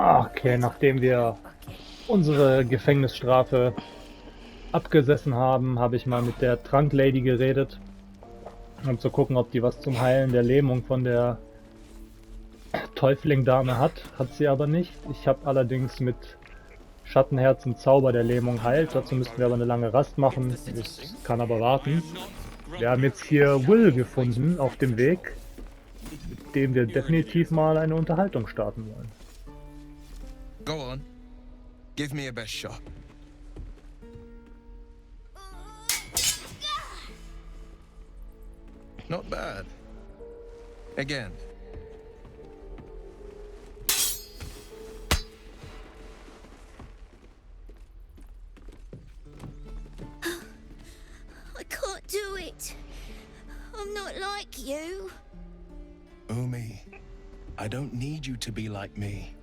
Okay, nachdem wir unsere Gefängnisstrafe abgesessen haben, habe ich mal mit der Tranklady geredet, um zu gucken, ob die was zum Heilen der Lähmung von der Teufling-Dame hat. Hat sie aber nicht. Ich habe allerdings mit Schattenherz und Zauber der Lähmung heilt. Dazu müssten wir aber eine lange Rast machen. Das kann aber warten. Wir haben jetzt hier Will gefunden auf dem Weg, mit dem wir definitiv mal eine Unterhaltung starten wollen. Go on. Give me your best shot. Not bad. Again. I can't do it. I'm not like you. Umi, I don't need you to be like me.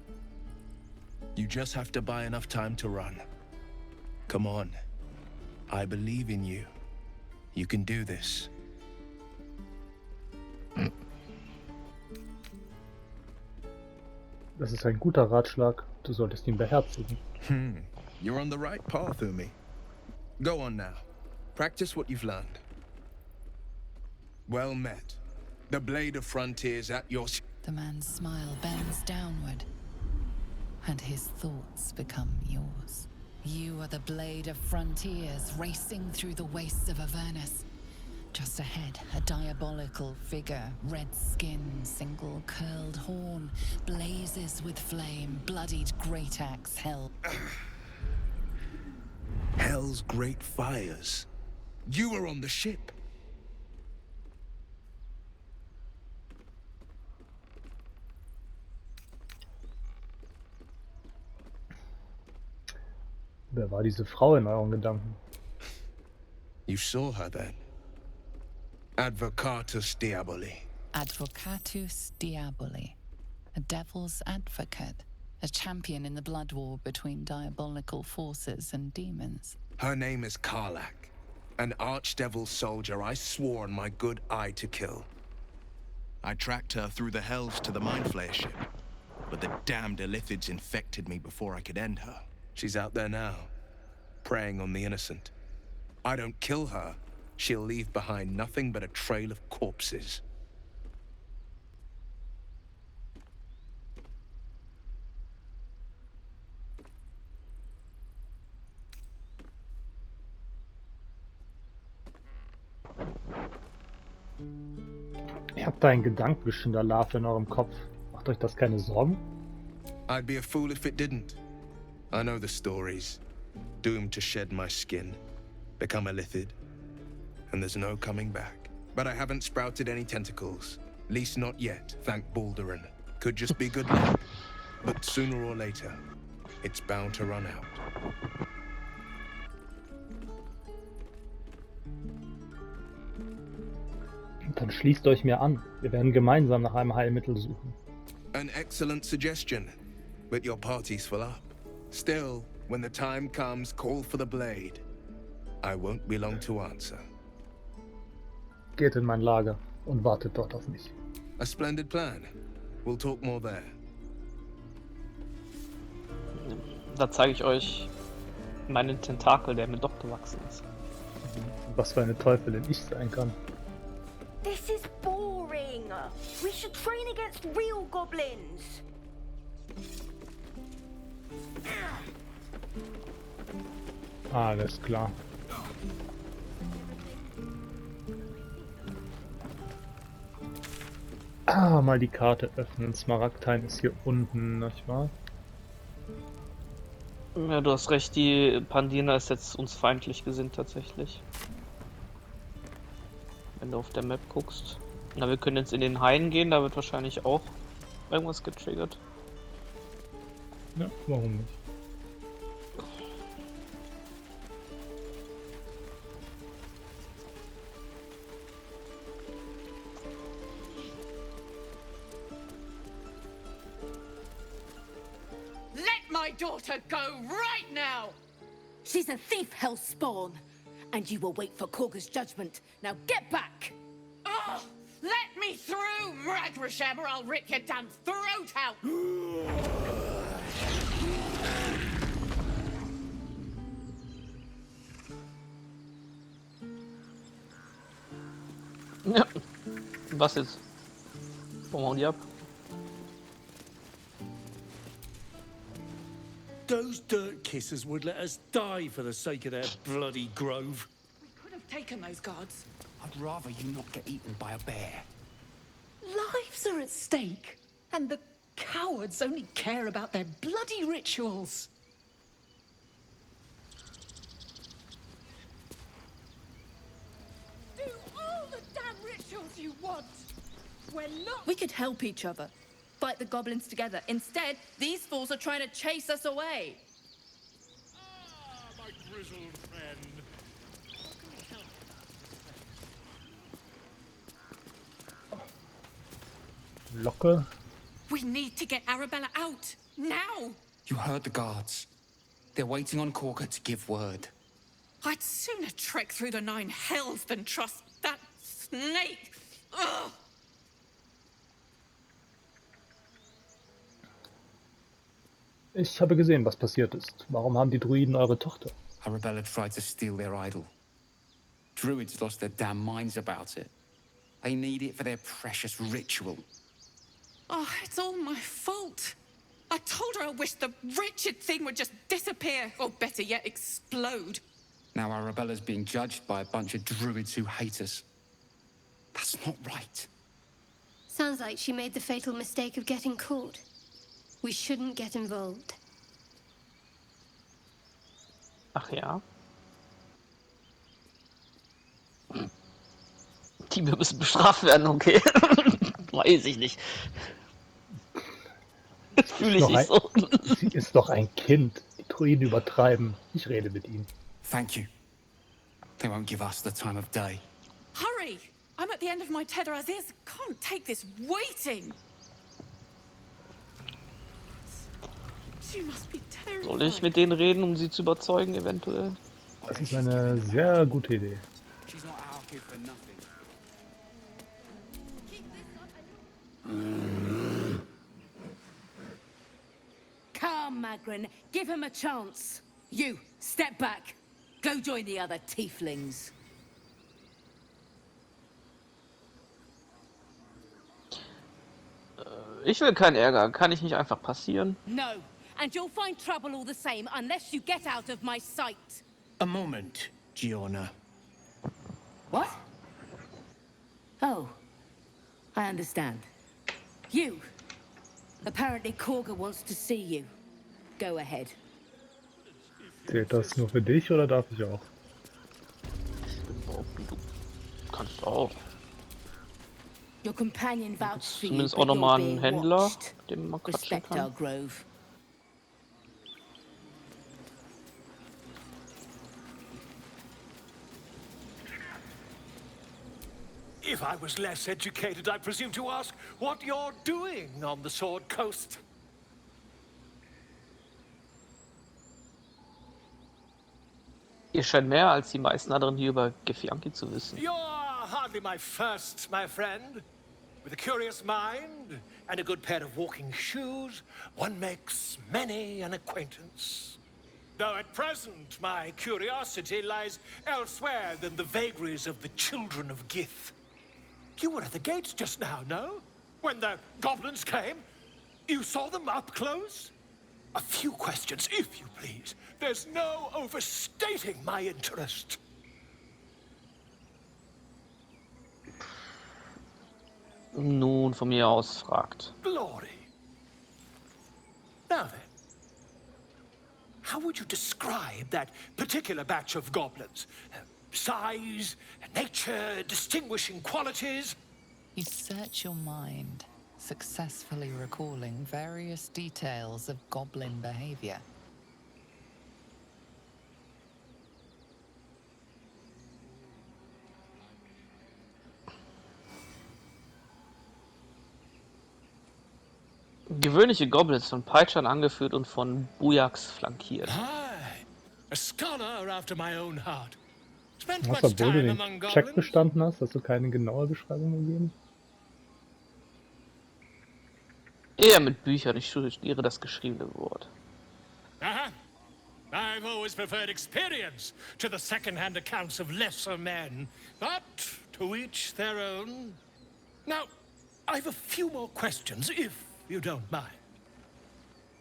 You just have to buy enough time to run. Come on. I believe in you. You can do this. Das ist ein guter Ratschlag. Du solltest ihn beherzigen. You're on the right path, Umi. Go on now. Practice what you've learned. Well met. The blade of frontiers at your... The man's smile bends downward, and his thoughts become yours. You are the blade of frontiers racing through the wastes of Avernus. Just ahead, a diabolical figure, red skin, single curled horn, blazes with flame, bloodied great axe held. Hell's great fires. You were on the ship. Wer war diese Frau in euren Gedanken? You saw her then. Advocatus Diaboli. Advocatus Diaboli, a devil's advocate, a champion in the blood war between diabolical forces and demons. Her name is Karlak, an archdevil soldier I swore on my good eye to kill. I tracked her through the hells to the Mindflayer ship, but the damned Illithids infected me before I could end her. She's out there now, preying on the innocent. I don't kill her, she'll leave behind nothing but a trail of corpses. Ihr habt da einen Gedankenschinderlarve in eurem Kopf. Macht euch das keine Sorgen? I'd be a fool if it didn't. I know the stories. Doomed to shed my skin, become a Lithid, and there's no coming back. But I haven't sprouted any tentacles. Least not yet, thank Baldur. Could just be good luck. But sooner or later, it's bound to run out. Dann schließt euch mir an. Wir werden gemeinsam nach einem Heilmittel suchen. An excellent suggestion, but your party's full up. Still, when the time comes, call for the blade. I won't be long to answer. Geht in mein Lager und wartet dort auf mich. A splendid plan. We'll talk more there. Da zeige ich euch meinen Tentakel, der mir doch gewachsen ist. Was für eine Teufelin ich sein kann. This is boring. We should train against real goblins. Alles klar. Mal die Karte öffnen. Smaragdhain ist hier unten, nicht wahr? Ja, du hast recht, die Pandina ist jetzt uns feindlich gesinnt tatsächlich. Wenn du auf der Map guckst. Na, wir können jetzt in den Hain gehen, da wird wahrscheinlich auch irgendwas getriggert. Ja, warum nicht? Let my daughter go right now! She's a thief, hellspawn. And you will wait for Korga's judgment. Now get back! Oh, let me through, Ragrasham, or I'll rip your damn throat out! Ja. Was jetzt? Warum hauen die ab? Those dirt kissers would let us die for the sake of their bloody grove. We could have taken those guards. I'd rather you not get eaten by a bear. Lives are at stake. And the cowards only care about their bloody rituals. Do all the damn rituals you want. We're not. We could help each other. Fight the goblins together. Instead, these fools are trying to chase us away. Ah, my grizzled friend. Locke. We need to get Arabella out. Now. You heard the guards. They're waiting on Corker to give word. I'd sooner trek through the 9 hells than trust that snake. Ugh. Ich habe gesehen, was passiert ist. Warum haben die Druiden eure Tochter? Arabella tried to steal their idol. Druids lost their damn minds about it. They need it for their precious ritual. Oh, it's all my fault. I told her I wished the wretched thing would just disappear, or better yet, explode. Now Arabella's being judged by a bunch of druids who hate us. That's not right. Sounds like she made the fatal mistake of getting caught. We shouldn't get involved. Ach ja. Die müssen bestraft werden, okay. Weiß ich nicht. Fühle ich nicht so. Sie ist doch ein Kind. Die Druiden übertreiben. Ich rede mit ihnen. Thank you. They won't give us the time of day. Hurry! I'm at the end of my tether as is. Can't take this waiting. She must be terrified. Soll ich mit denen reden, um sie zu überzeugen, eventuell? Das ist eine sehr gute Idee. She's not our kid for nothing. Come, Magrin. Give him a chance. You, step back. Go join the other tieflings. Ich will keinen Ärger. Kann ich nicht einfach passieren? No, and you'll find trouble all the same unless you get out of my sight. A moment, Giona. What? Oh, I understand. You. Apparently Korga wants to see you. Go ahead. Zählt das nur für dich oder darf ich auch? Du kannst auch. Your companion vouched for you, Zumindest but auch nochmal you're einen being Händler, watched. den man quatschen Respect our kann. grove. If I was less educated, I presume to ask what you're doing on the Sword Coast. Ihr scheint mehr als die meisten anderen hier über Githyanki zu wissen. You're hardly my first, my friend. With a curious mind and a good pair of walking shoes, one makes many an acquaintance. Though at present my curiosity lies elsewhere than the vagaries of the children of Gith. You were at the gates just now, no? When the goblins came? You saw them up close? A few questions, if you please. There's no overstating my interest. Nun, von mir aus fragt. Glory. Now then, how would you describe that particular batch of goblins? Size, nature, distinguishing qualities? You search your mind, successfully recalling various details of goblin behavior. Gewöhnliche Goblins von Peitschern angeführt und von Bujaks flankiert. Aye, a scholar after my own heart. Spent Was, much obwohl du time den among Check goblins? bestanden hast, hast du keine genaue Beschreibung gegeben? Eher mit Büchern, ich studiere das geschriebene Wort. Uh-huh. I've always preferred experience to the second-hand accounts of lesser men. But To each their own. Now, I've a few more questions, if you don't mind.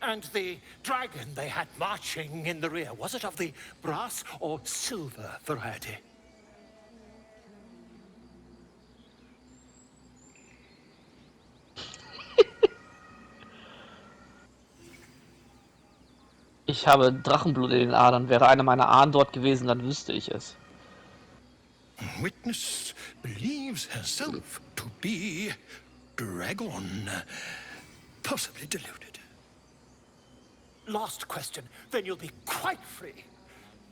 And the dragon they had marching in the rear, was it of the brass or silver variety? Ich habe Drachenblut in den Adern. Wäre einer meiner Ahnen dort gewesen, dann wüsste ich es. Witness believes herself to be dragon, possibly deluded. Last question, then you'll be quite free.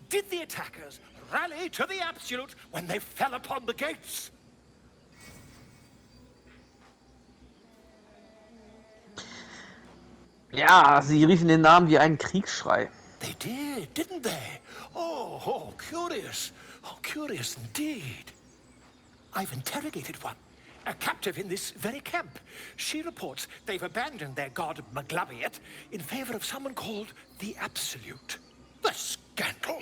Did the attackers rally to the Absolute when they fell upon the gates? Ja, sie riefen den Namen wie einen Kriegsschrei. They did, didn't they? Oh, curious. Oh, curious indeed. I've interrogated one, a captive in this very camp. She reports they've abandoned their god Maglabiet in favor of someone called the Absolute. The scandal!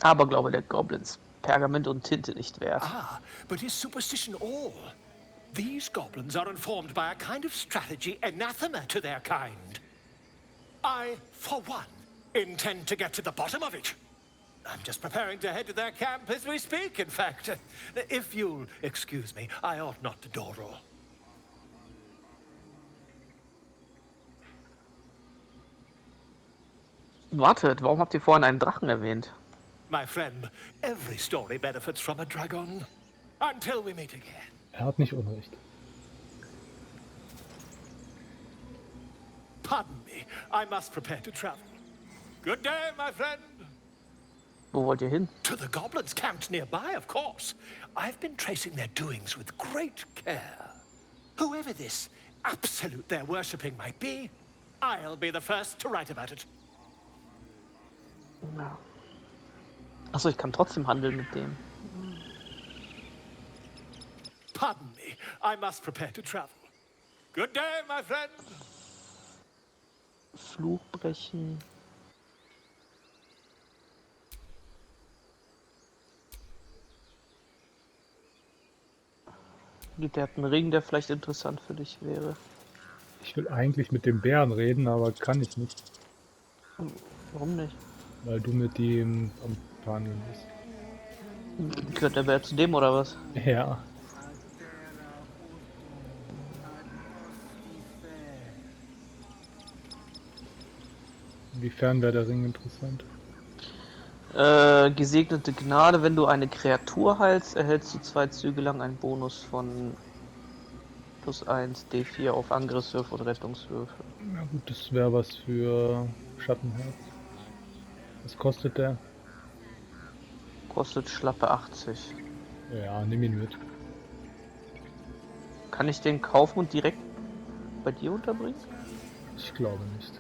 Aberglaube der Goblins. Pergament und Tinte nicht wert. Ah, but is superstition all? These goblins are informed by a kind of strategy anathema to their kind. I, for one, intend to get to the bottom of it. I'm just preparing to head to their camp as we speak, in fact. If you'll excuse me, I ought not to door roll. Wartet, warum habt ihr vorhin einen Drachen erwähnt? My friend, every story benefits from a dragon. Until we meet again. Hat nicht Unrecht. Pardon me, I must prepare to travel. Good day, my friend. Wo wollt ihr hin? To the goblins camped nearby, of course. I've been tracing their doings with great care. Whoever this Absolute they're worshipping might be, I'll be the first to write about it. Ja. Achso, ich kann trotzdem handeln mit dem. Pardon me, I must prepare to travel. Good day, my friend. Fluch brechen. Der hat einen Ring, der vielleicht interessant für dich wäre. Ich will eigentlich mit dem Bären reden, aber kann ich nicht. Warum nicht? Weil du mit ihm am Verhandeln bist. Gehört der Bär zu dem oder was? Ja. Inwiefern wäre der Ring interessant? Gesegnete Gnade, wenn du eine Kreatur heilst, erhältst du 2 Züge lang einen Bonus von +1 D4 auf Angriffswürfe und Rettungswürfe. Na gut, das wäre was für Schattenherz. Was kostet der? Kostet schlappe 80. Ja, nimm ihn mit. Kann ich den kaufen und direkt bei dir unterbringen? Ich glaube nicht.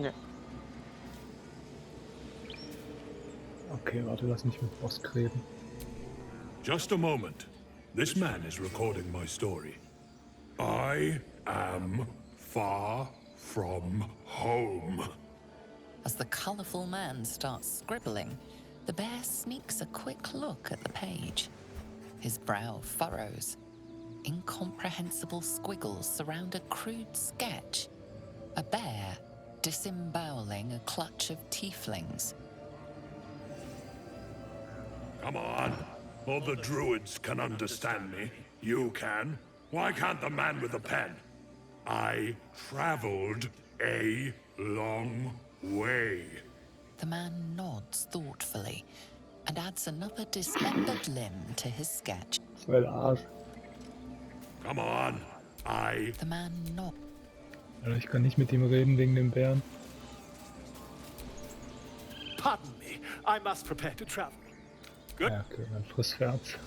Ja. Okay, warte, lass mich mit Boss reden. Just a moment. This man is recording my story. I am far from home. As the colourful man starts scribbling, the bear sneaks a quick look at the page. His brow furrows. Incomprehensible squiggles surround a crude sketch. A bear disemboweling a clutch of tieflings. Come on. All the druids can understand me. You can. Why can't the man with the pen? I traveled a long way. The man nods thoughtfully and adds another dismembered limb to his sketch. Das war der Arsch. Come on. The man nods. Also ich kann nicht mit ihm reden wegen dem Bären. Pardon me, I must prepare to travel. Good. Ja, okay, dann friss Herz.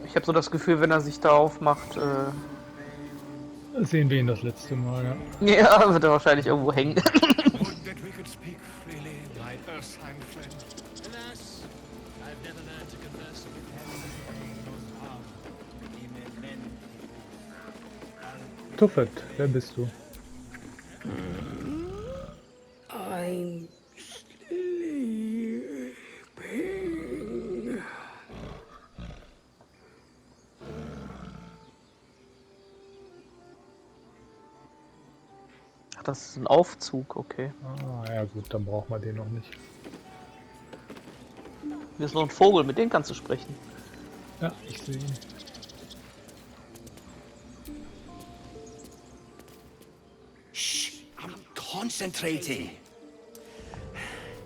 Ich habe so das Gefühl, wenn er sich da aufmacht, Sehen wir ihn das letzte Mal, ja. Ja, wird er wahrscheinlich irgendwo hängen. Would that we could speak freely, my Earthside friend. Alas, I've never learned to converse with Tuffet, wer bist du? I'm sleeping. Ach, das ist ein Aufzug, okay. Ah, ja gut, dann brauchen wir den noch nicht. Hier ist noch ein Vogel, mit dem kannst du sprechen. Ja, ich sehe ihn. Shh, I'm concentrating.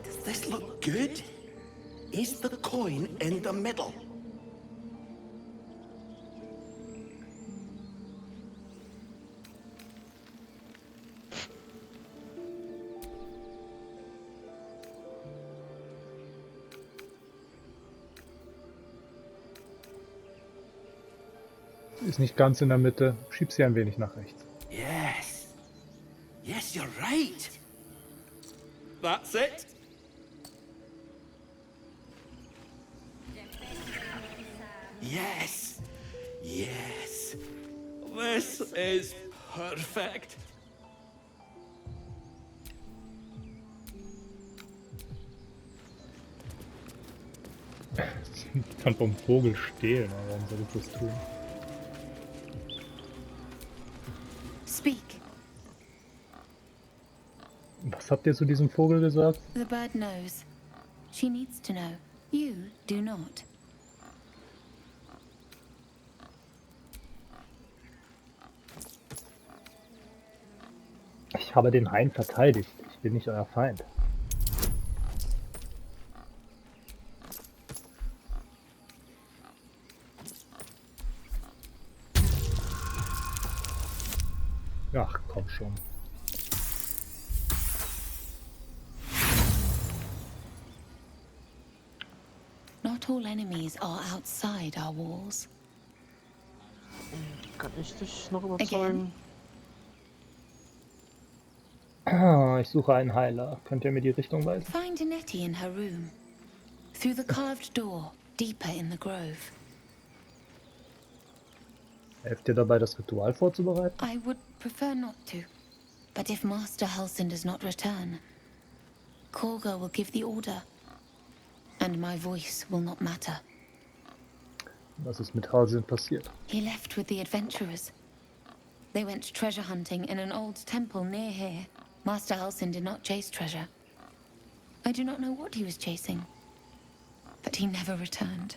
Does this look good? Is the coin in the middle? Ist nicht ganz in der Mitte. Schieb sie ein wenig nach rechts. Yes. Yes, you're right. That's it. Yes. Yes. This is perfect. Ich kann vom Vogel stehlen, aber warum soll ich das tun? Speak. Was habt ihr zu diesem Vogel gesagt? The bird knows. She needs to know. You do not. Ich habe den Hain verteidigt. Ich bin nicht euer Feind. Ach, komm schon. Not all enemies are outside our walls. Kann ich dich noch überzeugen? Ah, ich suche einen Heiler. Könnt ihr mir die Richtung weisen? Find Nettie in her room. Through the carved door, deeper in the grove. Helft ihr dabei, das Ritual vorzubereiten? I would prefer not to. But if Master Halsin does not return, Korga will give the order. And my voice will not matter. Was ist mit Halsin passiert? He left with the adventurers. They went treasure hunting in an old temple near here. Master Halsin did not chase treasure. I do not know what he was chasing. But he never returned.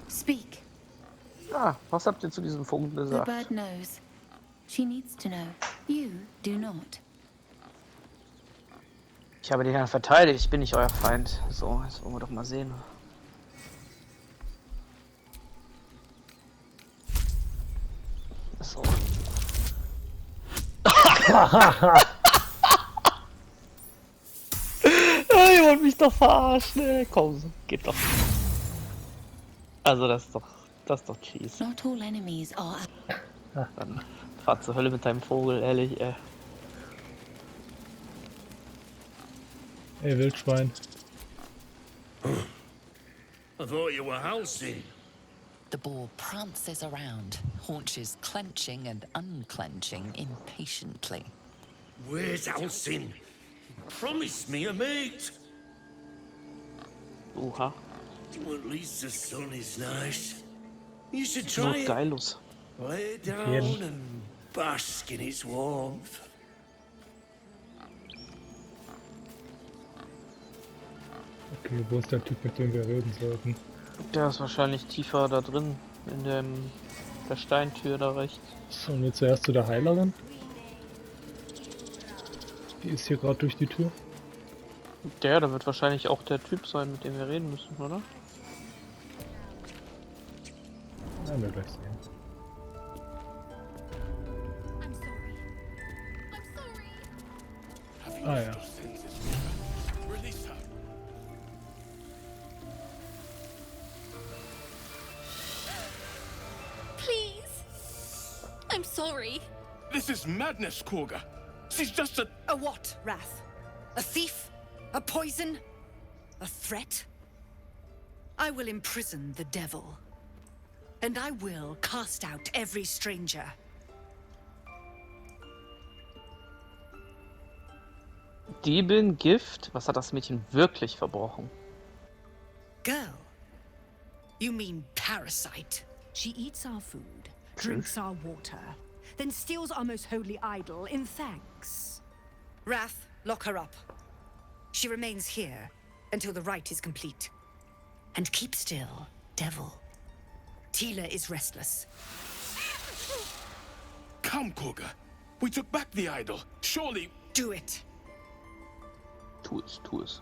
Speak. Ah, was habt ihr zu diesem Vogel The gesagt? bird knows. She needs to know. You do not. Ich habe den Herrn verteidigt, ich bin nicht euer Feind. So, jetzt wollen wir doch mal sehen. So. Ihr wollt mich doch verarschen, ey. Komm, geht doch. Also das ist doch cheese. Not all enemies are. Dann fahr zur Hölle mit deinem Vogel, ehrlich, ey. Ey, Wildschwein. I thought you were Halsin. The boar prances around, haunches clenching and unclenching impatiently. Where's Halsin? Promise me a mate. Oha. Well, at least the sun is nice. You should Sieht try it. geil aus. Lay down and bask in its warmth. Okay, wo ist der Typ, mit dem wir reden sollten? Der ist wahrscheinlich tiefer da drin, in der Steintür da rechts. Sollen wir zuerst zu der Heilerin? Die ist hier gerade durch die Tür. Da wird wahrscheinlich auch der Typ sein, mit dem wir reden müssen, oder? Werden wir gleich sehen. Ah ja. I'm sorry. This is madness, Korga. She's just a... A what, Wrath? A thief? A poison? A threat? I will imprison the devil. And I will cast out every stranger. Diebin, Gift? Was hat das Mädchen wirklich verbrochen? Girl? You mean parasite? She eats our food, drinks our water, then steals our most holy idol in thanks. Wrath, lock her up. She remains here until the rite is complete. And keep still, devil. Tila is restless. Come, Korga. We took back the idol. Surely... Do it. Tu es, tu es.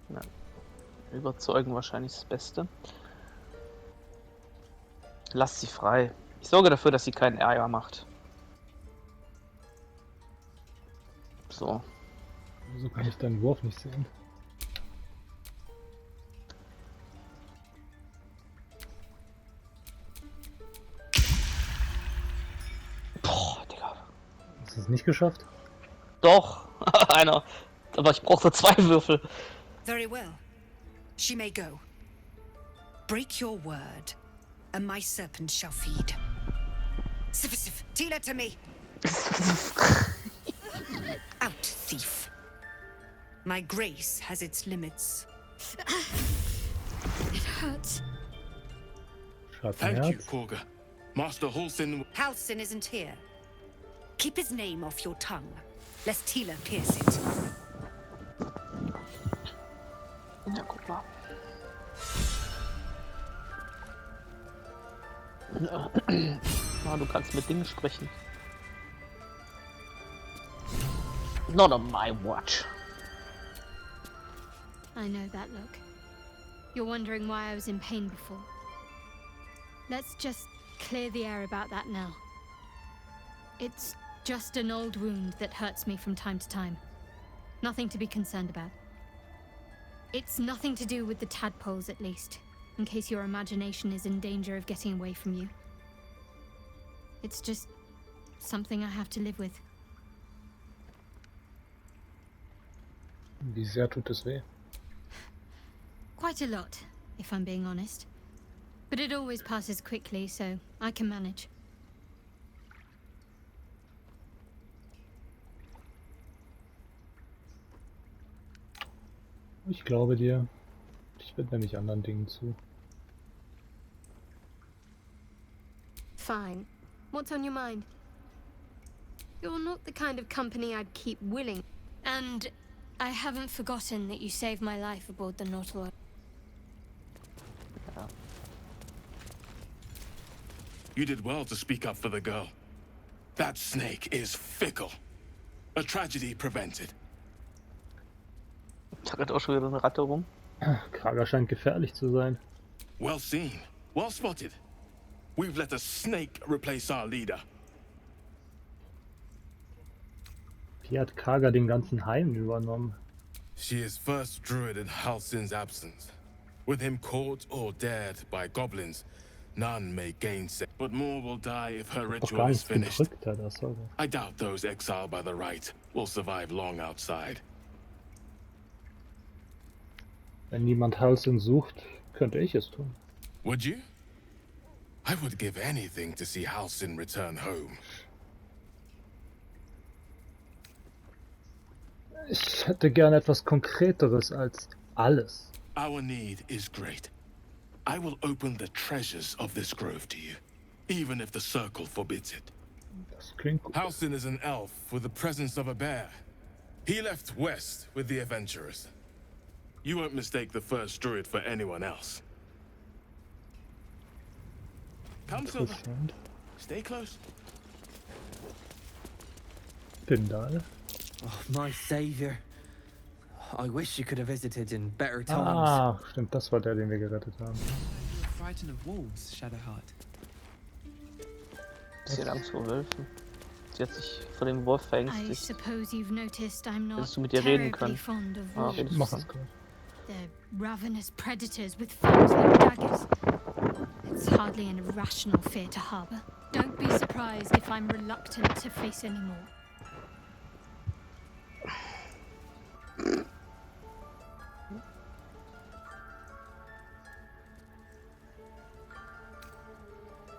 Na, überzeugen wahrscheinlich das Beste. Lass sie frei. Ich sorge dafür, dass sie keinen Ärger macht. So. Wieso kann ich deinen Wurf nicht sehen? Boah, Digga. Hast du es nicht geschafft? Doch, einer. Aber ich brauchte 2 Würfel. Very well. She may go. Break your word, and my serpent shall feed. Sif, Tila to me. Out, thief. My grace has its limits. It hurts. Thank you, Korga. Master Halsin... Halsin isn't here. Keep his name off your tongue, lest Tila pierce it. Ja, guck mal. Ah, du kannst mit Dingen sprechen. Not on my watch. I know that look. You're wondering why I was in pain before. Let's just clear the air about that now. It's just an old wound that hurts me from time to time. Nothing to be concerned about. It's nothing to do with the tadpoles, at least, in case your imagination is in danger of getting away from you. It's just something I have to live with. Wie sehr tut es weh? Quite a lot, if I'm being honest. But it always passes quickly, so I can manage. Ich glaube dir. Ich bin nämlich anderen Dingen zu. Fine. What's on your mind? You're not the kind of company I'd keep willing. And I haven't forgotten that you saved my life aboard the Nautilus. You did well to speak up for the girl. That snake is fickle. A tragedy prevented. Da rennt auch schon wieder eine Ratte rum. Krager scheint gefährlich zu sein. Well seen. Well spotted. We've let a snake replace our leader. Wie hat Krager den ganzen Hain übernommen? She is first druid in Halsin's absence. With him caught or dared by goblins, none may gainsay. But more will die if her Doch ritual gar is nichts finished. gedrückt hat, das soll. I doubt those exiled by the rite will survive long outside. Wenn niemand Halsin sucht, könnte ich es tun. Would you? I would give anything to see Halsin return home. Ich hätte gern etwas Konkreteres als alles. Our need is great. I will open the treasures of this grove to you, even if the circle forbids it. Das klingt gut. Halsin is an elf with the presence of a bear. He left west with the adventurers. You won't mistake the first druid for anyone else. Come, Silver. Stay close. Pindal. Oh, my savior. I wish you could have visited in better times. Ah, stimmt, das war der, den wir gerettet haben. You were frightened of wolves, Shadowheart. Sie hat Angst vor Wölfen. Sie hat sich vor dem Wolf I verängstigt. suppose you've noticed I'm not Hättest du mit ihr reden terribly können. fond of Ah, wolves. redest du Mach schon. es gut. They're ravenous predators with fangs like daggers. It's hardly an irrational fear to harbor. Don't be surprised if I'm reluctant to face any more.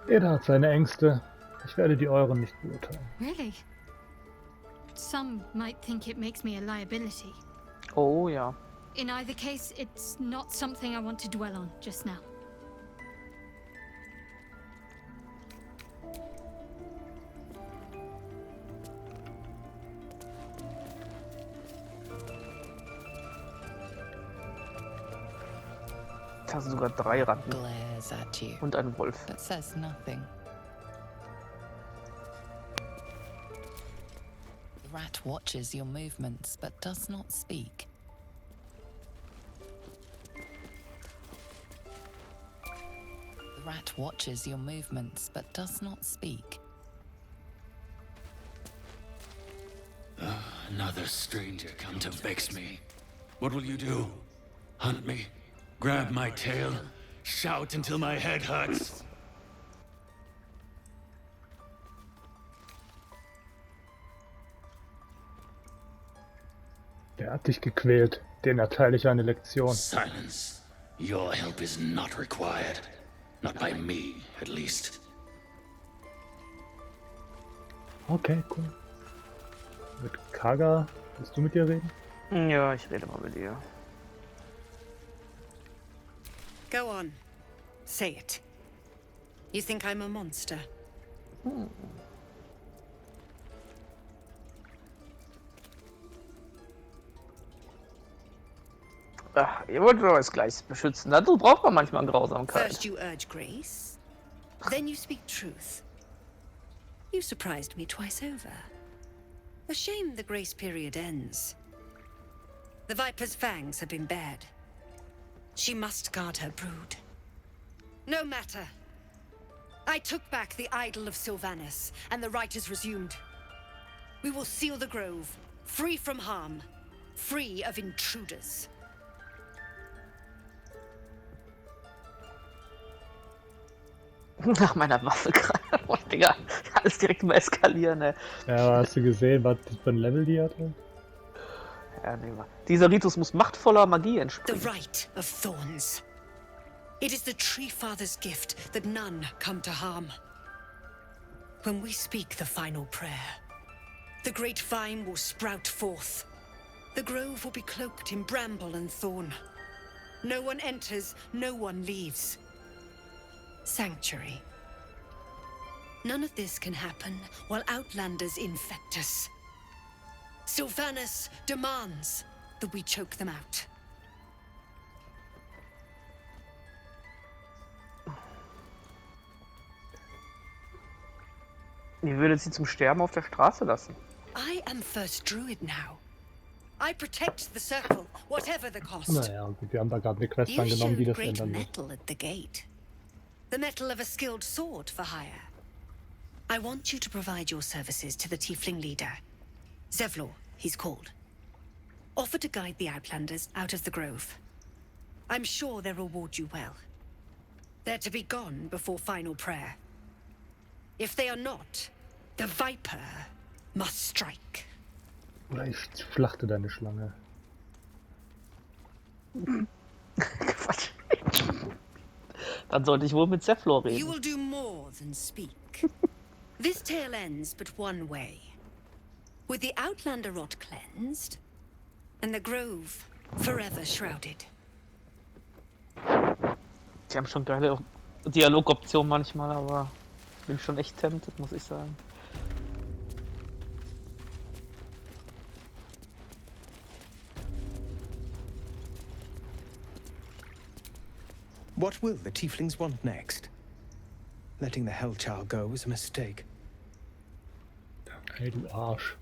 Jeder hat seine Ängste. Ich werde die euren nicht beurteilen. Really? Some might think it makes me a liability. Oh ja. In either case, it's not something I want to dwell on just now. Da sind sogar 3 Ratten. Glares at you, Und ein Wolf. but says nothing. The rat watches your movements, but does not speak. The rat watches your movements, but does not speak. Another stranger come to vex me. What will you do? Hunt me? Grab my tail? Shout until my head hurts? Der hat dich gequält. Den erteile ich eine Lektion. Silence. Your help is not required. Not by me, at least. Okay, cool. Mit Kaga, willst du mit dir reden? Ja, ich rede mal mit ihr. Go on. Say it. You think I'm a monster? Ach, ihr wollt doch jetzt gleich beschützen. Dazu braucht man manchmal Grausamkeit. First you urge grace, then you speak truth. You surprised me twice over. A shame the grace period ends. The Viper's fangs have been bared. She must guard her brood. No matter. I took back the idol of Sylvanus, and the rite is resumed. We will seal the grove, free from harm, free of intruders. Nach meiner Waffe gerade. Oh, Digga, alles direkt mal eskalieren, ey. Ja, aber hast du gesehen, was für ein Level die hatte? Ja, nee, dieser Ritus muss machtvoller Magie entsprechen. The rite of thorns. It is the Tree Father's gift that none come to harm. When we speak the final prayer, the great vine will sprout forth. The grove will be cloaked in bramble and thorn. No one enters, no one leaves. Sanctuary. None of this can happen while Outlanders infect us. Sylvanus demands that we choke them out. Ihr würdet sie zum Sterben auf der Straße lassen. I am first druid now. I protect the circle, whatever the cost. Naja, gut, wir haben da gerade eine Quest You angenommen, die showed das great ändern wird. metal at the gate. The metal of a skilled sword for hire. I want you to provide your services to the tiefling leader. Zevlor, he's called. Offer to guide the Outlanders out of the grove. I'm sure they'll reward you well. They're to be gone before final prayer. If they are not, the Viper must strike. Oder ich schlachte deine Schlange. Quatsch. Dann sollte ich wohl mit Zevlor You reden. will do more than speak. This tale ends but one way. With the Outlander rot cleansed, and the grove forever shrouded. Die haben schon geile Dialogoptionen manchmal, aber ich bin schon echt tempted, muss ich sagen. What will the tieflings want next? Letting the Hellchild go was a mistake. Hey, du Arsch.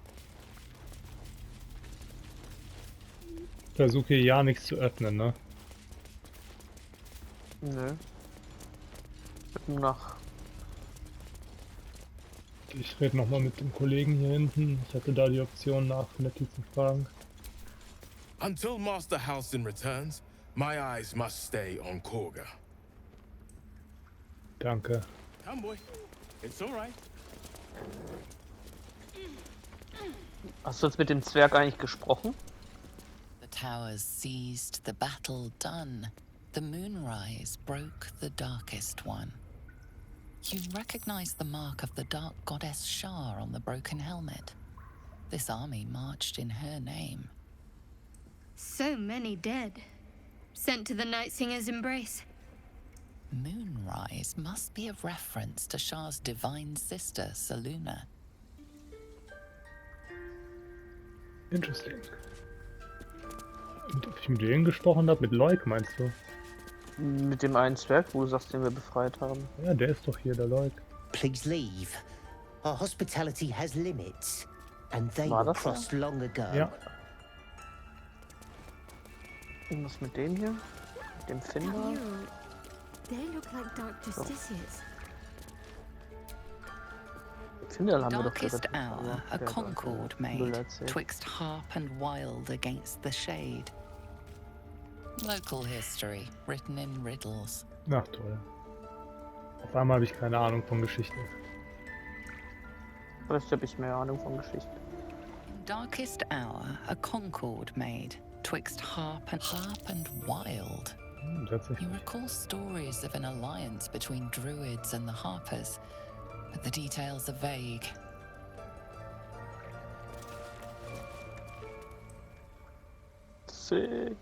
Ich versuche hier ja nichts zu öffnen, ne? Nö. Nur nach. Ich rede nochmal mit dem Kollegen hier hinten. Ich hatte da die Option nach Nettie zu fragen. Until Master Halsin returns, My eyes must stay on Korga. Danke. Come, boy. It's all right. Hast du jetzt mit dem Zwerg eigentlich gesprochen? The towers seized, the battle done. The moonrise broke the darkest one. You recognize the mark of the dark goddess Shar on the broken helmet. This army marched in her name. So many dead. Sent to the Night Singer's embrace. Moonrise must be a reference to Shar's divine sister, Saluna. Interesting. Ob ich mit denen gesprochen habe? Mit Leuk, meinst du? Mit dem einen Zwerg, wo du sagst, den wir befreit haben. Ja, der ist doch hier, der Leuk. Please leave. Our hospitality has limits, and they War were das so? crossed long ago. Ja. Irgendwas mit dem hier? Mit dem Finder? They look like Dark Justiciars. Finder haben wir doch Darkest gerettet. hour, a Der hat concord Müll made, erzählt. twixt harp and wild against the shade. Local history, written in riddles. Ach toll. Auf einmal habe ich keine Ahnung von Geschichte. Vielleicht habe ich mehr Ahnung von Geschichte. In darkest hour, a concord made, twixt harp and wild. You recall stories of an alliance between druids and the harpers, but the details are vague. Sick.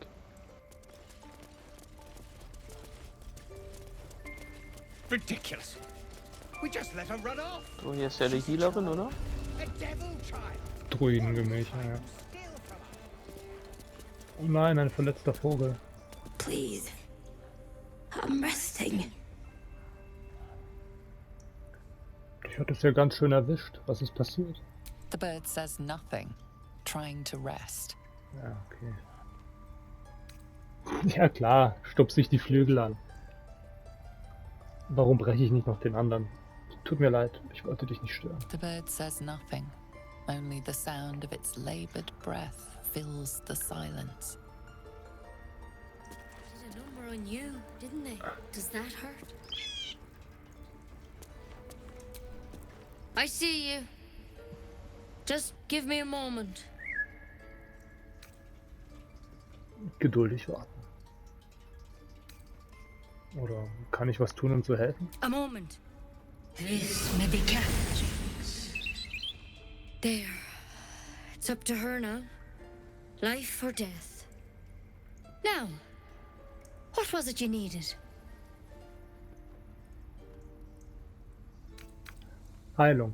Ridiculous. We just let her run off. So, hier ist ja die Healerin, oder? A devil child. Druidengemächer, ja. Oh nein, ein verletzter Vogel. Please. I'm resting. Ich hatte es ja ganz schön erwischt. Was ist passiert? The bird says nothing, trying to rest. Ja, okay. Ja klar, stupst sich die Flügel an. Warum breche ich nicht noch den anderen? Tut mir leid, ich wollte dich nicht stören. The bird says nothing. Only the sound of its labored breath fills the silence. Did a number on you, didn't they? Does that hurt? I see you. Just give me a moment. Geduldig warten. Oder kann ich was tun, um zu helfen? A moment. This may be captured. There. It's up to her now. Life or death. Now, what was it you needed? Heilung.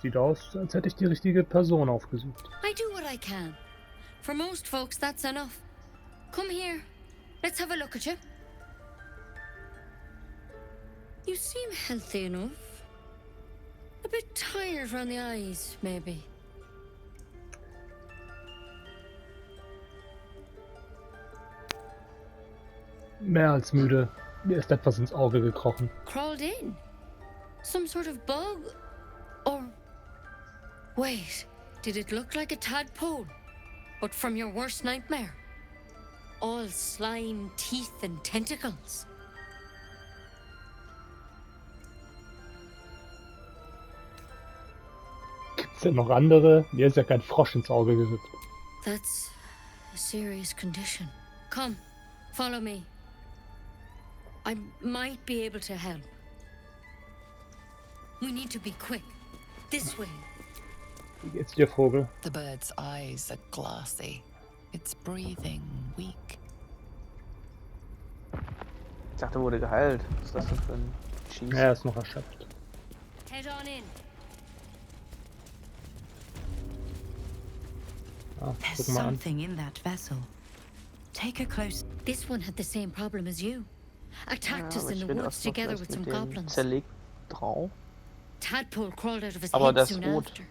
Sieht aus, als hätte ich die richtige Person aufgesucht. I do what I can. For most folks, that's enough. Come here. Let's have a look at you. You seem healthy enough. A bit tired around the eyes, maybe. Mehr als müde. Mir ist etwas ins Auge gekrochen. Crawled in? Some sort of bug? Or... Wait, did it look like a tadpole? But from your worst nightmare? All slime, teeth and tentacles. Gibt's denn noch andere? Mir ist ja kein Frosch ins Auge gehüpft. That's a serious condition. Come, follow me. I might be able to help. We need to be quick. This way. Wie geht's dir, Vogel? The bird's eyes are glassy. Its breathing weak. Ich dachte, er wurde geheilt. Was ist das denn für ein Schieß? Er ist noch erschöpft. Head on in. Ah, There's guck mal an. something in that vessel. Take a close. This one had the same problem as you. Attacked Ja, us aber in ich the will woods erst mal together vielleicht with some mit dem goblins. zerlegt drauf. Tadpole crawled out of his Aber head das ist soon rot. after.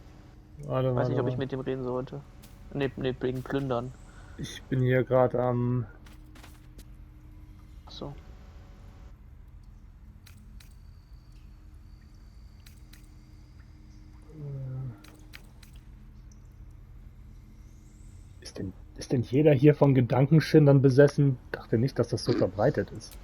Warte, Weiß nicht, warte, ob ich warte. mit dem reden sollte. Ne, wegen Plündern. Ich bin hier gerade am... Achso. Ist denn jeder hier von Gedankenschindern besessen? Dachte nicht, dass das so verbreitet ist.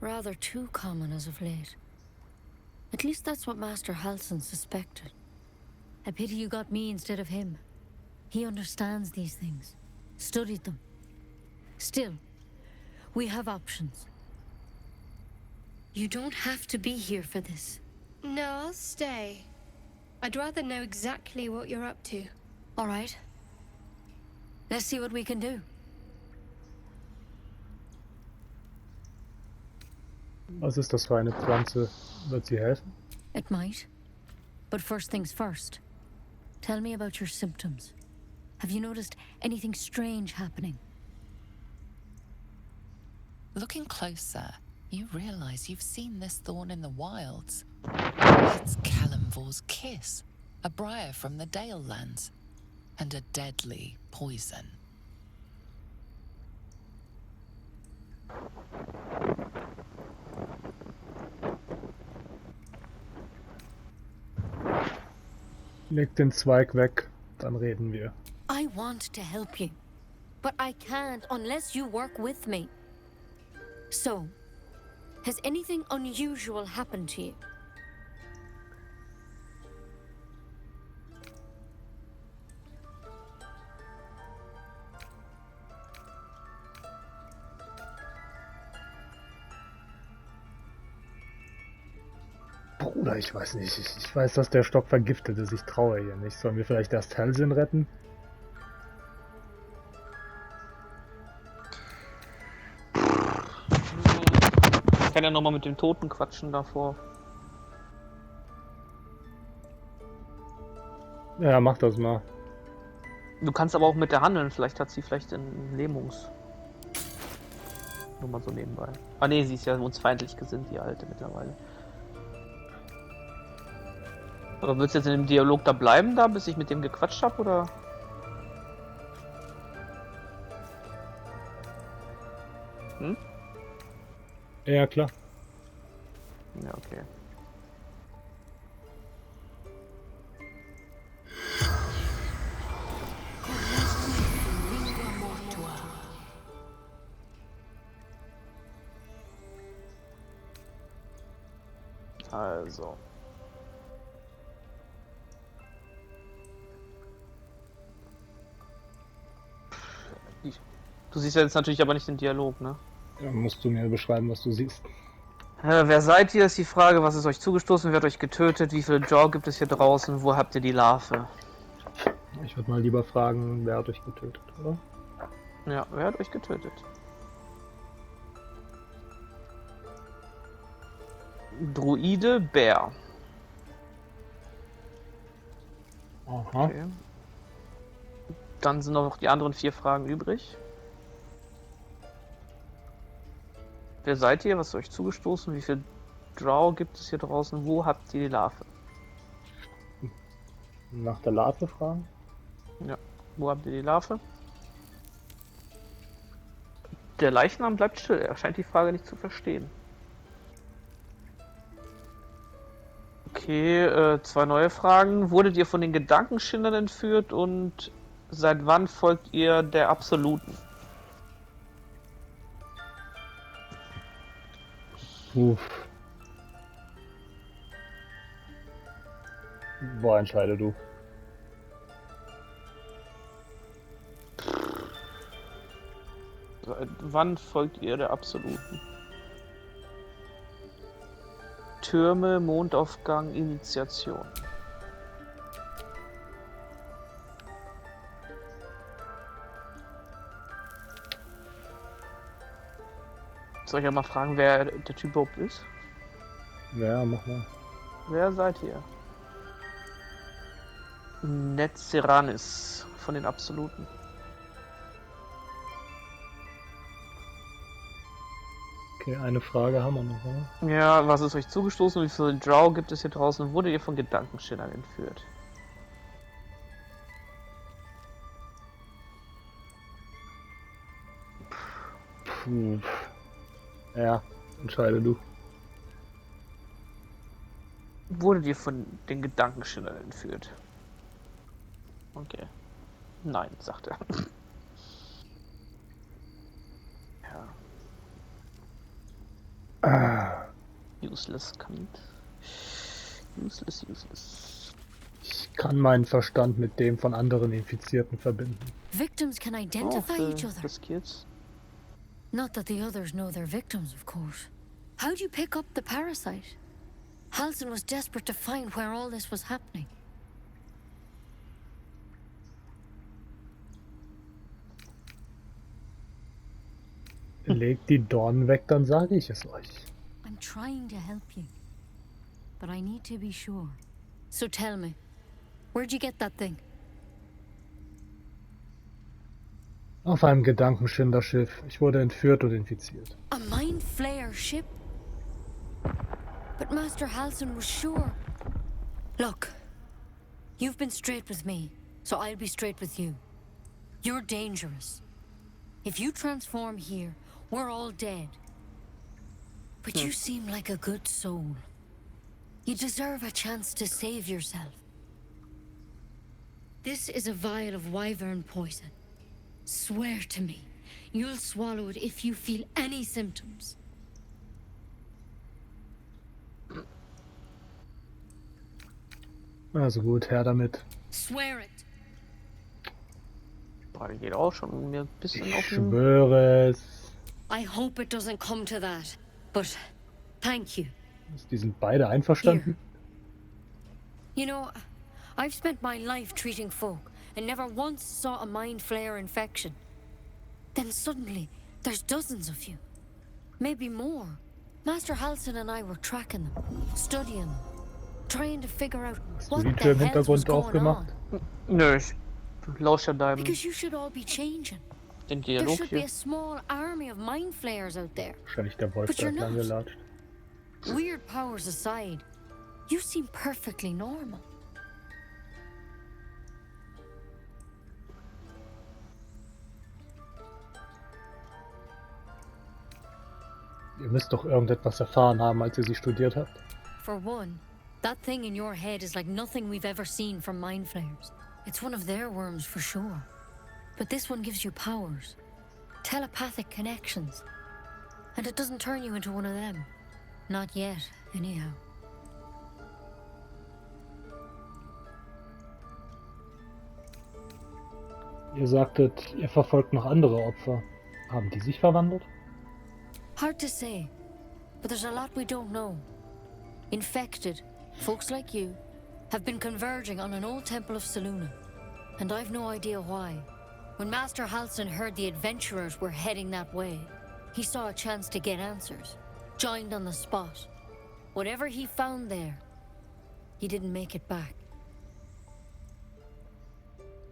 Rather too common as of late. At least that's what Master Halsin suspected. A pity you got me instead of him. He understands these things. Studied them. Still, we have options. You don't have to be here for this. No, I'll stay. I'd rather know exactly what you're up to. All right. Let's see what we can do. Was ist das für eine Pflanze? Wird sie helfen? It might. But first things first. Tell me about your symptoms. Have you noticed anything strange happening? Looking closer, you realize you've seen this thorn in the wilds. It's Kalimvor's kiss, a briar from the Dale lands, and a deadly poison. Leg den Zweig weg, dann reden wir. I want to help you, but I can't unless you work with me. So, has anything unusual happened to you? Bruder, ich weiß nicht. Ich weiß, dass der Stock vergiftet ist. Ich traue hier nicht. Sollen wir vielleicht erst Halsin retten? Ich kann ja nochmal mit dem Toten quatschen davor. Ja, mach das mal. Du kannst aber auch mit der handeln. Vielleicht hat sie einen Lähmungs. Nur mal so nebenbei. Ah ne, sie ist ja uns feindlich gesinnt, die Alte mittlerweile. Oder willst du jetzt in dem Dialog da bleiben, bis ich mit dem gequatscht habe, oder? Hm? Ja, klar. Ja, okay. Also. Du siehst ja jetzt natürlich aber nicht den Dialog, ne? Ja, musst du mir beschreiben, was du siehst. Wer seid ihr, ist die Frage. Was ist euch zugestoßen? Wer hat euch getötet? Wie viele Jaw gibt es hier draußen? Wo habt ihr die Larve? Ich würde mal lieber fragen, wer hat euch getötet, oder? Ja, wer hat euch getötet? Druide, Bär. Aha. Okay. Dann sind noch die anderen 4 Fragen übrig. Wer seid ihr? Was ist euch zugestoßen? Wie viel Drow gibt es hier draußen? Wo habt ihr die Larve? Nach der Larve fragen? Ja. Wo habt ihr die Larve? Der Leichnam bleibt still. Er scheint die Frage nicht zu verstehen. Okay, 2 neue Fragen. Wurdet ihr von den Gedankenschindern entführt und seit wann folgt ihr der Absoluten? Uff. Boah, entscheide du. Seit wann folgt ihr der Absoluten? Türme, Mondaufgang, Initiation. Soll ich ja mal fragen, wer der Typ überhaupt ist? Ja, mach mal. Wer seid ihr? Netzeranis von den Absoluten. Okay, eine Frage haben wir noch, oder? Ja, was ist euch zugestoßen? Wie viele Drow gibt es hier draußen? Wurde ihr von Gedankenschindern entführt? Puh. Ja, entscheide du. Wurde dir von den Gedankenschindern entführt? Okay. Nein, sagt er. Ja. Useless Kant. Useless. Ich kann meinen Verstand mit dem von anderen Infizierten verbinden. Victims can identify each other. Das geht's. Not that the others know they're victims, of course. How'd you pick up the parasite? Halsin was desperate to find where all this was happening. Legt die Dornen weg, dann sage ich es euch. I'm trying to help you, but I need to be sure. So tell me, where'd you get that thing? Auf einem Gedankenschinderschiff. Ich wurde entführt und infiziert. A mind flayer ship? But Master Halsin was sure. Look, you've been straight with me, so I'll be straight with you. You're dangerous. If you transform here, we're all dead. But you seem like a good soul. You deserve a chance to save yourself. This is a vial of wyvern poison. Swear to me, you'll swallow it if you feel any symptoms. Also gut, her damit. Swear it. Die geht auch schon mir ein bisschen Ich auf den... schwöre es. I hope it doesn't come to that, but thank you. Die sind beide einverstanden? You know, I've spent my life treating folk and never once saw a mind flayer infection. Then suddenly, there's dozens of you. Maybe more. Master Halsin and I were tracking them, studying them, trying to figure out what die Tür im the hell was Hintergrund going on. aufgemacht? Nö, ich lausche deinem... Because you should all be changing. Den There Dialog should be hier. a small army of mind flayers out there. Wahrscheinlich der Wolf, But der you're lang not. gelatscht. Weird powers aside, you seem perfectly normal. Ihr müsst doch irgendetwas erfahren haben, als ihr sie studiert habt. For one, that thing in your head is like nothing we've ever seen from mind flayers. It's one of their worms for sure. But this one gives you powers. Telepathic connections. And it doesn't turn you into one of them. Not yet, anyhow. Ihr sagtet, ihr verfolgt noch andere Opfer. Haben die sich verwandelt? Hard to say, but there's a lot we don't know. Infected, folks like you, have been converging on an old temple of Selûne, and I've no idea why. When Master Halsin heard the adventurers were heading that way, he saw a chance to get answers, joined on the spot. Whatever he found there, he didn't make it back.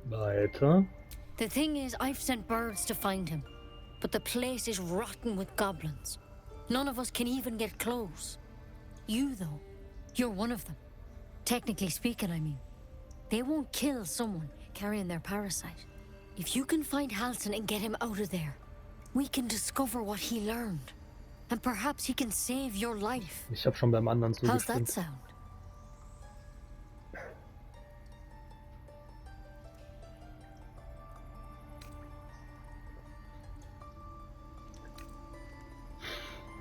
Weiter. The thing is, I've sent birds to find him, but the place is rotten with goblins. None of us can even get close. You, though, you're one of them. Technically speaking, I mean. They won't kill someone carrying their parasite. If you can find Halsin and get him out of there, we can discover what he learned. And perhaps he can save your life. Ich habe schon beim anderen How's that zugestimmt. sound?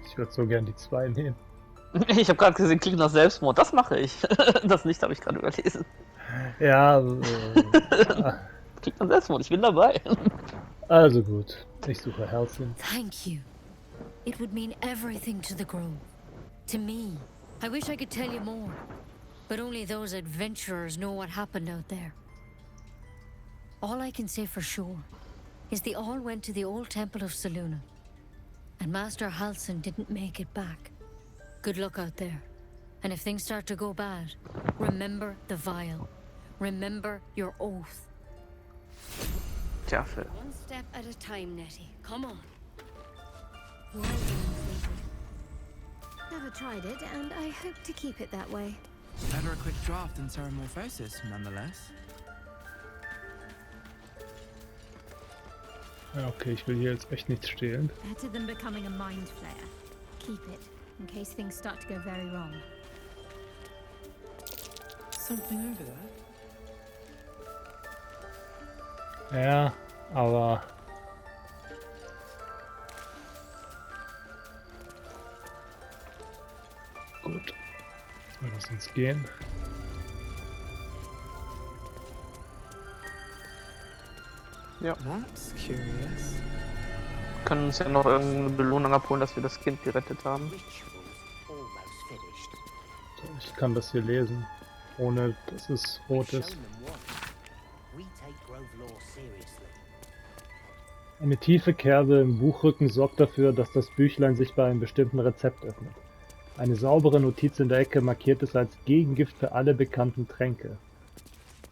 Ich würde so gern die 2 nehmen. Ich habe gerade gesehen, klingt nach Selbstmord. Das mache ich. Das nicht habe ich gerade überlesen. Ja, Klingt nach Selbstmord. Ich bin dabei. also gut. Ich suche Halsin. Thank you. It would mean everything to the Grove. To me. I wish I could tell you more. But only those adventurers know what happened out there. All I can say for sure is they all went to the old temple of Selûne. And Master Halsin didn't make it back. Good luck out there. And if things start to go bad, remember the vial. Remember your oath. Tja, Phil. One step at a time, Nettie. Come on. Never tried it, and I hope to keep it that way. Better a quick draft than Ceramorphosis, nonetheless. Ja, okay, ich will hier jetzt echt nichts stehlen. Better than becoming a mind flayer. Keep it, in case things start to go very wrong. Something over there? Ja, aber... Gut. Lass uns gehen. Ja. That's curious. Wir können uns ja noch irgendeine Belohnung abholen, dass wir das Kind gerettet haben. So, ich kann das hier lesen, ohne dass es rot ist. Eine tiefe Kerbe im Buchrücken sorgt dafür, dass das Büchlein sich bei einem bestimmten Rezept öffnet. Eine saubere Notiz in der Ecke markiert es als Gegengift für alle bekannten Tränke.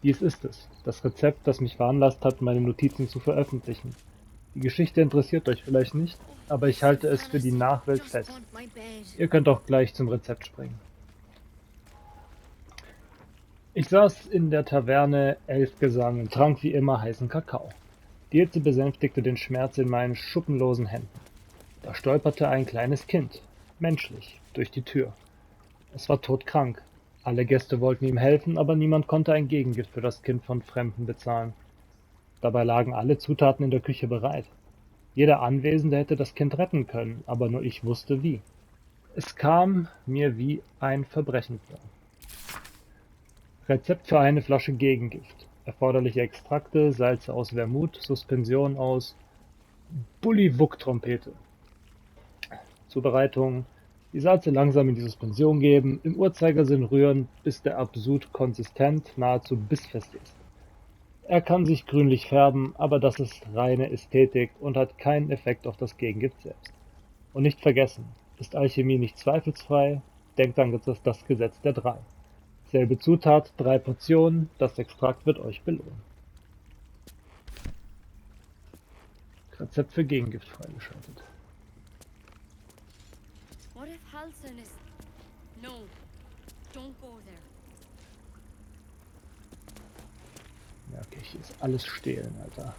Dies ist es, das Rezept, das mich veranlasst hat, meine Notizen zu veröffentlichen. Die Geschichte interessiert euch vielleicht nicht, aber ich halte es für die Nachwelt fest. Ihr könnt auch gleich zum Rezept springen. Ich saß in der Taverne Elfgesang und trank wie immer heißen Kakao. Die Hitze besänftigte den Schmerz in meinen schuppenlosen Händen. Da stolperte ein kleines Kind, menschlich, durch die Tür. Es war todkrank. Alle Gäste wollten ihm helfen, aber niemand konnte ein Gegengift für das Kind von Fremden bezahlen. Dabei lagen alle Zutaten in der Küche bereit. Jeder Anwesende hätte das Kind retten können, aber nur ich wusste wie. Es kam mir wie ein Verbrechen vor. Rezept für eine Flasche Gegengift. Erforderliche Extrakte: Salze aus Wermut, Suspension aus Bullywug-Trompete. Zubereitung: Die Salze langsam in die Suspension geben, im Uhrzeigersinn rühren, bis der Absud konsistent, nahezu bissfest ist. Er kann sich grünlich färben, aber das ist reine Ästhetik und hat keinen Effekt auf das Gegengift selbst. Und nicht vergessen, ist Alchemie nicht zweifelsfrei, denkt an das Gesetz der 3. Selbe Zutat, 3 Portionen, das Extrakt wird euch belohnen. Rezept für Gegengift freigeschaltet. What if Halsin is... No, don't go there. Ja, okay, hier ist alles stehlen, Alter.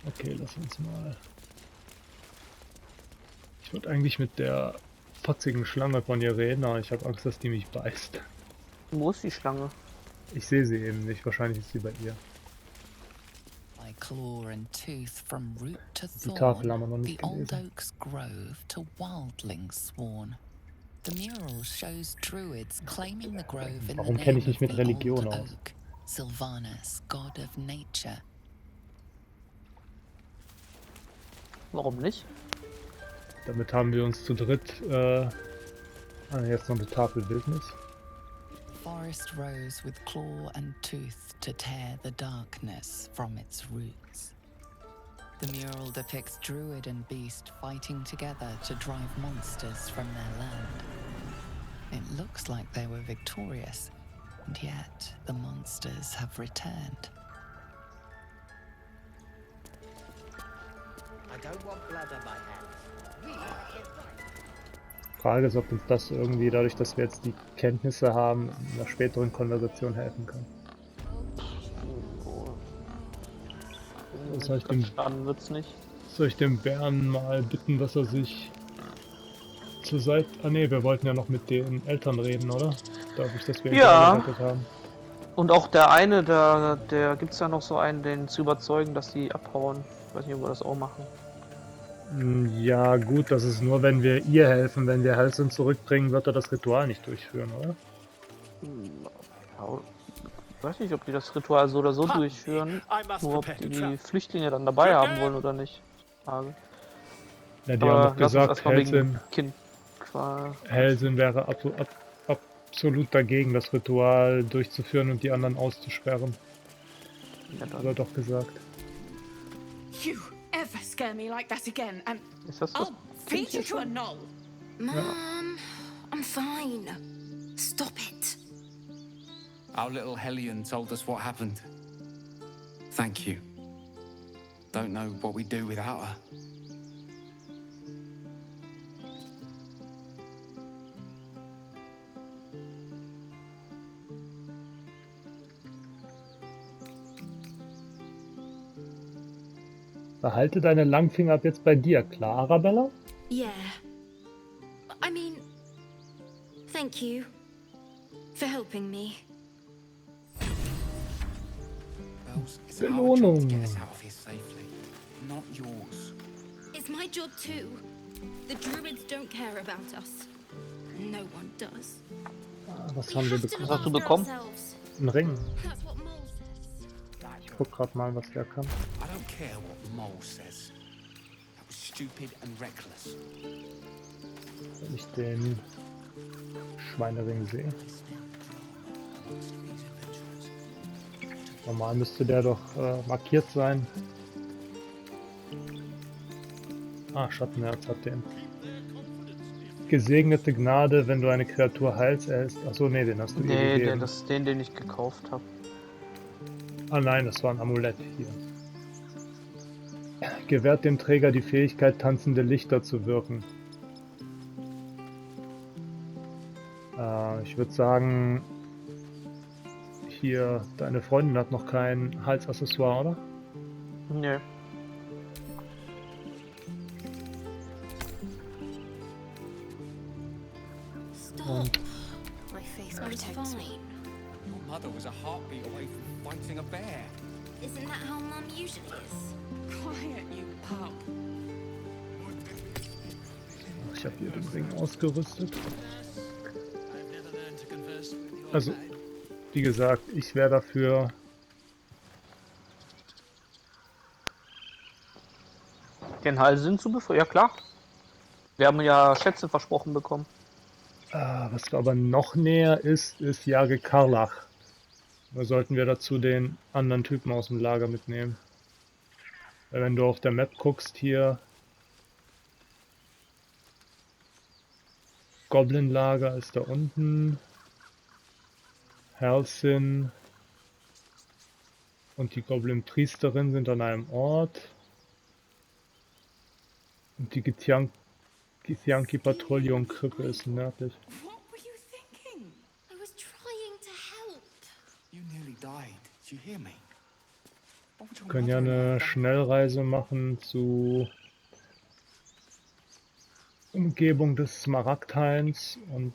Okay, lass uns mal... Ich wollte eigentlich mit der fotzigen Schlange von ihr reden, aber ich habe Angst, dass die mich beißt. Wo ist die Schlange? Ich sehe sie eben nicht, wahrscheinlich ist sie bei ihr. By claw and tooth from root to Die Tafel haben wir noch thorn, nicht the old gelesen. oak's grove to wildlings sworn. The mural shows druids claiming the grove in the Warum kenne ich name mich of mit the Religion old aus? oak, Sylvanus, god of nature. Warum nicht? Damit haben wir uns zu dritt, jetzt noch eine Tafel Wildnis. Forest rose with claw and tooth to tear the darkness from its roots. The mural depicts druid and beast fighting together to drive monsters from their land. It looks like they were victorious, and yet the monsters have returned. I don't want blood on my hands. Frage ist, ob uns das irgendwie, dadurch, dass wir jetzt die Kenntnisse haben, in einer späteren Konversation helfen kann. Soll ich dem Bären mal bitten, dass er sich zur Seite... Ah ne, wir wollten ja noch mit den Eltern reden, oder? Dadurch, dass wir ihn gerettet haben. Und auch der eine, der gibt's ja noch so einen, den zu überzeugen, dass die abhauen. Ich weiß nicht, ob wir das auch machen. Ja gut, das ist nur, wenn wir ihr helfen. Wenn wir Halsin zurückbringen, wird er das Ritual nicht durchführen, oder? Ja, ich weiß nicht, ob die das Ritual so oder so durchführen, nur ob die Flüchtlinge dann dabei haben wollen oder nicht. Frage. Ja, die haben doch gesagt, Halsin wäre absolut dagegen, das Ritual durchzuführen und die anderen auszusperren. Ja, hat er doch gesagt. You ever scare me like that again, and I'll feed you to a knoll. Mom, I'm fine. Stop it. Our little Hellion told us what happened. Thank you. Don't know what we'd do without her. Behalte deine Langfinger ab jetzt bei dir, klar, Arabella? Yeah. I mean, thank you for helping me. Bells, it's our job to Belohnung. get us out of here safely, not yours. It's my job too. The druids don't care about us. No one does. Was haben wir bekommen? Was hast du bekommen? Ein Ring. That's what Mole says. Ich guck grad mal, was der kann. I don't care what Mole says. That was stupid and reckless. Wenn ich den Schweinering sehe. Normal müsste der doch markiert sein. Ah, Schattenherz hat den. Gesegnete Gnade, wenn du eine Kreatur heilst, erhältst. Achso, nee, den hast du Nee, gegeben. das ist den ich gekauft habe. Ah nein, das war ein Amulett hier. Gewährt dem Träger die Fähigkeit, tanzende Lichter zu wirken. Ich würde sagen, hier, deine Freundin hat noch kein Halsaccessoire, oder? Nee. Und My face protects me. Your mother was a heartbeat away from fighting a bear. Isn't that how Mum usually is? Quiet, you pup. ich habe hier den Ring ausgerüstet. Also, wie gesagt, ich wäre dafür. Den Halsen zu befreien? Ja klar. Wir haben ja Schätze versprochen bekommen. Was aber noch näher ist, ist Jage Karlach. Da sollten wir dazu den anderen Typen aus dem Lager mitnehmen. Weil wenn du auf der Map guckst, hier Goblin-Lager ist da unten. Halsin und die Goblin-Priesterin sind an einem Ort. Und die Githyanki-Patrouille und Krippe ist nördlich. What were you thinking? I was trying to help. You nearly died. Did you hear me? Wir können ja eine Schnellreise machen zu Umgebung des Smaragdhains und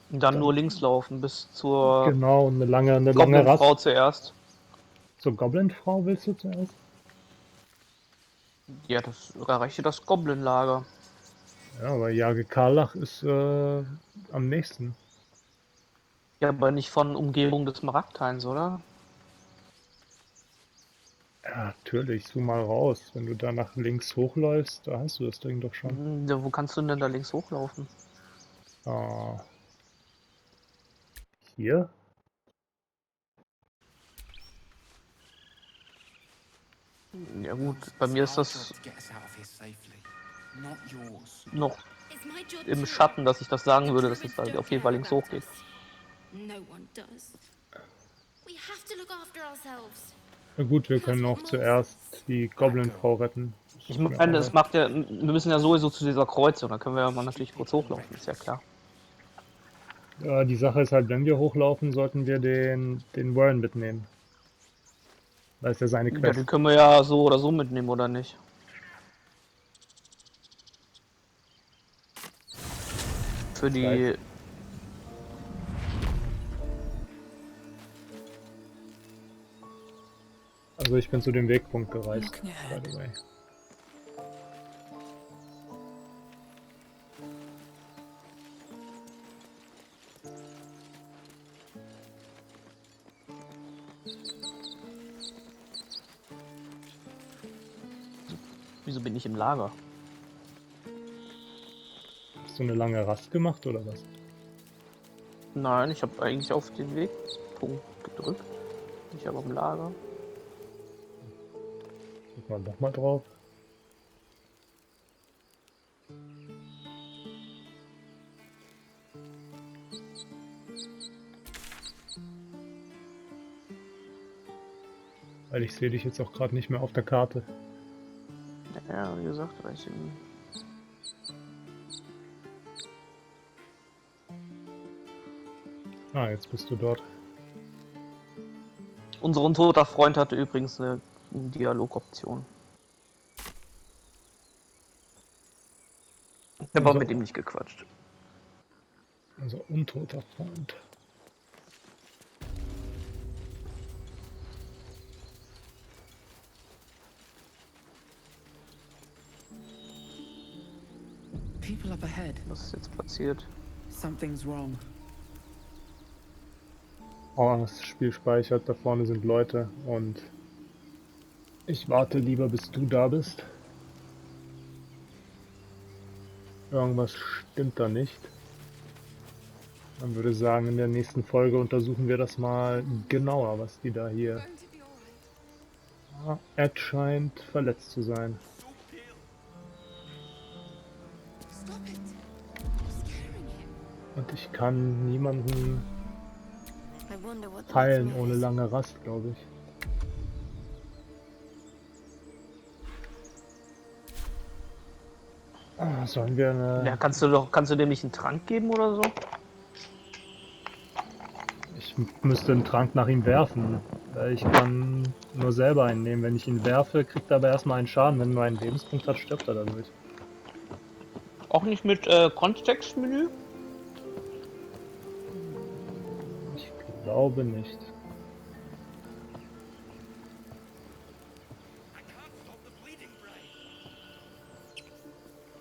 dann nur links laufen bis zur genau, eine lange Goblin-Frau Rast. zuerst. Zur Goblin-Frau willst du zuerst? Ja, das erreicht das Goblin-Lager. Ja, aber Jage Karlach ist am nächsten. Ja, aber nicht von Umgebung des Smaragdhains, oder? Ja, natürlich, zoom mal raus. Wenn du da nach links hochläufst, da hast du das Ding doch schon. Ja, wo kannst du denn da links hochlaufen? Hier? Ja gut, bei mir ist das noch im Schatten, dass ich das sagen würde, dass es halt auf jeden Fall links hochgeht. No one does. We have to look after ourselves. Na gut, wir können auch zuerst die Goblin-Frau retten. Ich meine, es macht ja, wir müssen ja sowieso zu dieser Kreuzung, da können wir ja mal natürlich kurz hochlaufen, ist ja klar. Die Sache ist halt, wenn wir hochlaufen, sollten wir den Warren mitnehmen. Da ist ja seine Ja, Quest. den können wir ja so oder so mitnehmen, oder nicht? Für die... Also ich bin zu dem Wegpunkt gereist, by the way. Wieso bin ich im Lager? Hast du eine lange Rast gemacht oder was? Nein, ich habe eigentlich auf den Wegpunkt gedrückt. Ich habe am Lager. Guck mal nochmal drauf. Weil ich sehe dich jetzt auch gerade nicht mehr auf der Karte. Ja, wie gesagt, weil ich irgendwie... Ah, jetzt bist du dort. Unser untoter Freund hatte übrigens eine Dialogoption. Ich habe aber mit ihm nicht gequatscht. Also untoter Freund. People up ahead. Was ist jetzt passiert? Something's wrong. Oh, das Spiel speichert, da vorne sind Leute und ich warte lieber, bis du da bist. Irgendwas stimmt da nicht. Man würde sagen, in der nächsten Folge untersuchen wir das mal genauer, was die da hier... Ah, Ed scheint verletzt zu sein. Und ich kann niemanden heilen ohne lange Rast, glaube ich. Ah, sollen wir eine... Ja, kannst du dem nicht einen Trank geben oder so? Ich müsste einen Trank nach ihm werfen. Ich kann nur selber einen nehmen. Wenn ich ihn werfe, kriegt er aber erstmal einen Schaden. Wenn er nur einen Lebenspunkt hat, stirbt er dadurch. Auch nicht mit Kontextmenü? Ich glaube nicht.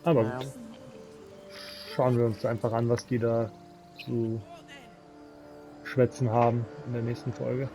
Aber gut. Schauen wir uns einfach an, was die da zu schwätzen haben in der nächsten Folge.